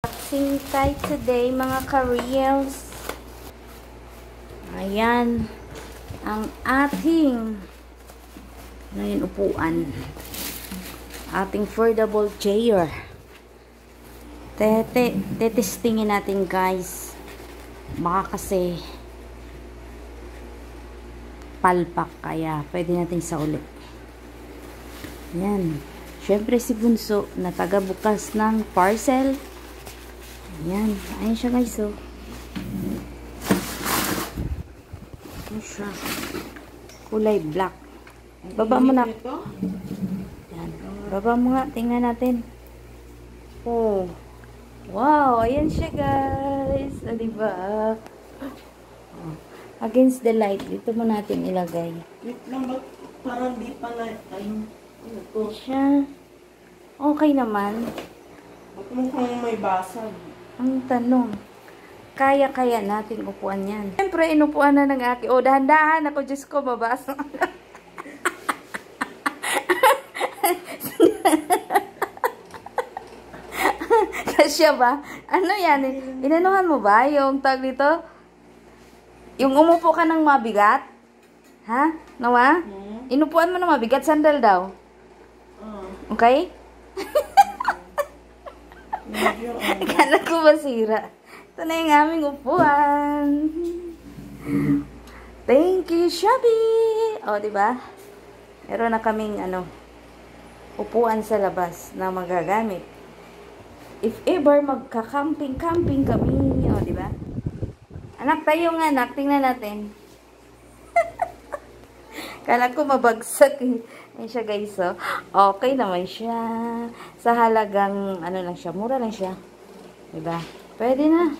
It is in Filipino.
Unboxing tayo today mga ka-reels. Ayan. Ang ating ngayon upuan. Ating foldable chair. Tetestingin natin guys. Baka kasi palpak kaya pwede natin sa ulit. Ayan. Syempre si Bunso na taga-bukas ng parcel. Ayan. Ayan siya guys oh. Ayan siya. Kulay black. Baba mo na. Ayan. Baba mo nga. Tingnan natin. Oh. Wow. Ayan siya guys. O diba? Oh. Against the light. Dito mo natin ilagay. Wait lang ba? Parang di pala. Ayun. Ito. Siya. Okay naman. Mukhang may basag. Ang tanong, kaya natin upuan yan. Siyempre, inupuan na ng aki. O, dahan-dahan ako, Diyos ko, mabasa. Kasya ba? Ano yan? Inanuhan mo ba yung tag dito? Yung umupo ka ng mabigat? Ha? Nawa? Inupuan mo ng mabigat, sandal daw. Okay? Akala ko masira. Ito na yung aming upuan. Thank you, Shopee! O, diba? Meron na kaming, upuan sa labas na magagamit. If ever magka-camping kami, o, diba? Anak, tayo nga, anak. Tingnan natin. Kala ko mabagsak eh. Ayan siya guys, oh. Okay naman siya. Sa halagang, lang siya, mura lang siya. Diba? Pwede na.